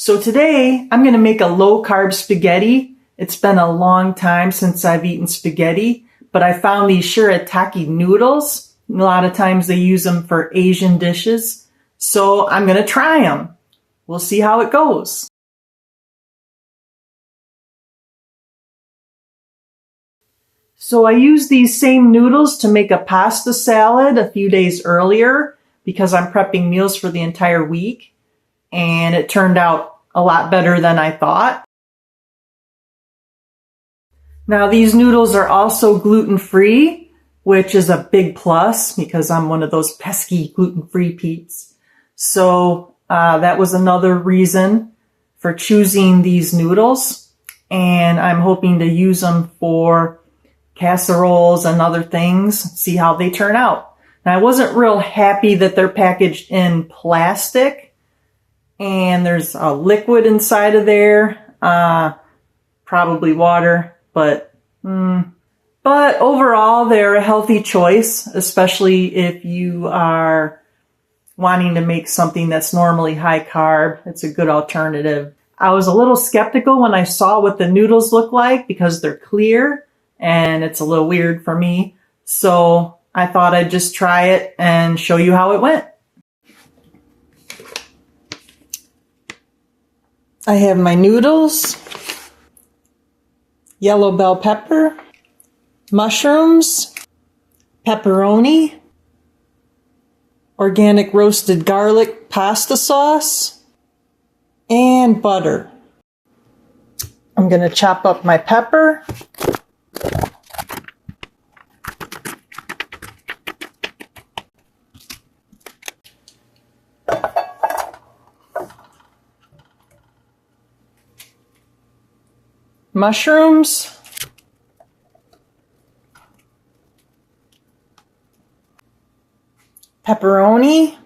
So today I'm going to make a low-carb spaghetti. It's been a long time since I've eaten spaghetti, but I found these Shirataki noodles. A lot of times they use them for Asian dishes. So I'm going to try them. We'll see how it goes. So I used these same noodles to make a pasta salad a few days earlier because I'm prepping meals for the entire week. And it turned out a lot better than I thought. Now these noodles are also gluten-free, which is a big plus because I'm one of those pesky gluten-free peeps. So that was another reason for choosing these noodles. And I'm hoping to use them for casseroles and other things, see how they turn out. Now I wasn't real happy that they're packaged in plastic. And there's a liquid inside of there, probably water, but overall they're a healthy choice, especially if you are wanting to make something that's normally high carb. It's a good alternative. I was a little skeptical when I saw what the noodles look like because they're clear and it's a little weird for me. So I thought I'd just try it and show you how it went. I have my noodles, yellow bell pepper, mushrooms, pepperoni, organic roasted garlic pasta sauce, and butter. I'm going to chop up my pepper. Mushrooms, pepperoni,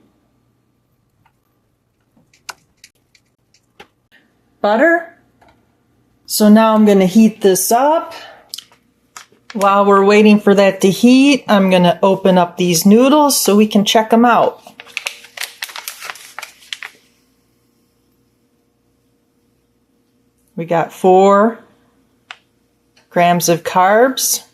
butter. So now I'm going to heat this up. While we're waiting for that to heat, I'm going to open up these noodles so we can check them out. We got 4 grams of carbs.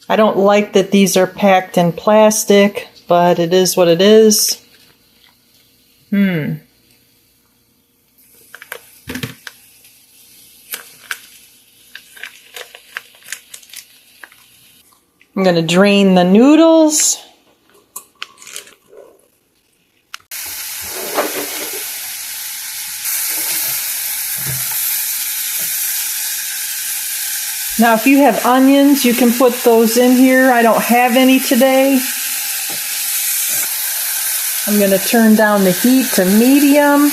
I don't like that these are packed in plastic, but it is what it is. I'm going to drain the noodles. Now, if you have onions, you can put those in here. I don't have any today. I'm going to turn down the heat to medium.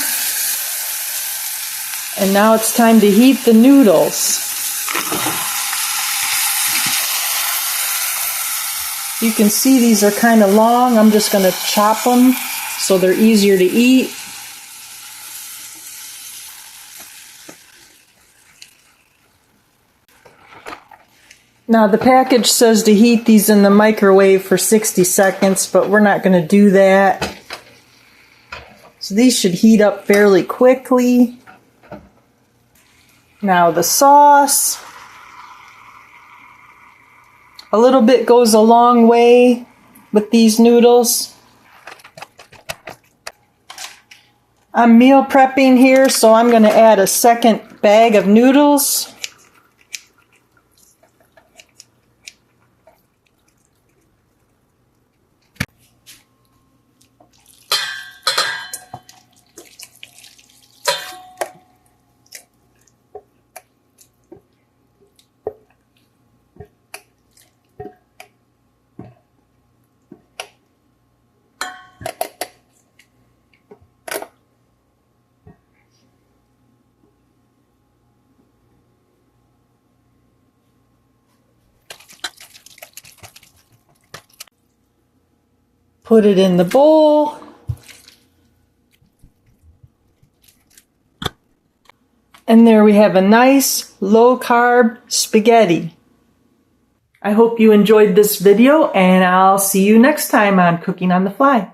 And now it's time to heat the noodles. You can see these are kind of long. I'm just going to chop them so they're easier to eat. Now the package says to heat these in the microwave for 60 seconds, but we're not going to do that. So these should heat up fairly quickly. Now the sauce. A little bit goes a long way with these noodles. I'm meal prepping here, so I'm going to add a second bag of noodles. Put it in the bowl. And there we have a nice low-carb spaghetti. I hope you enjoyed this video, and I'll see you next time on Cooking on the Fly.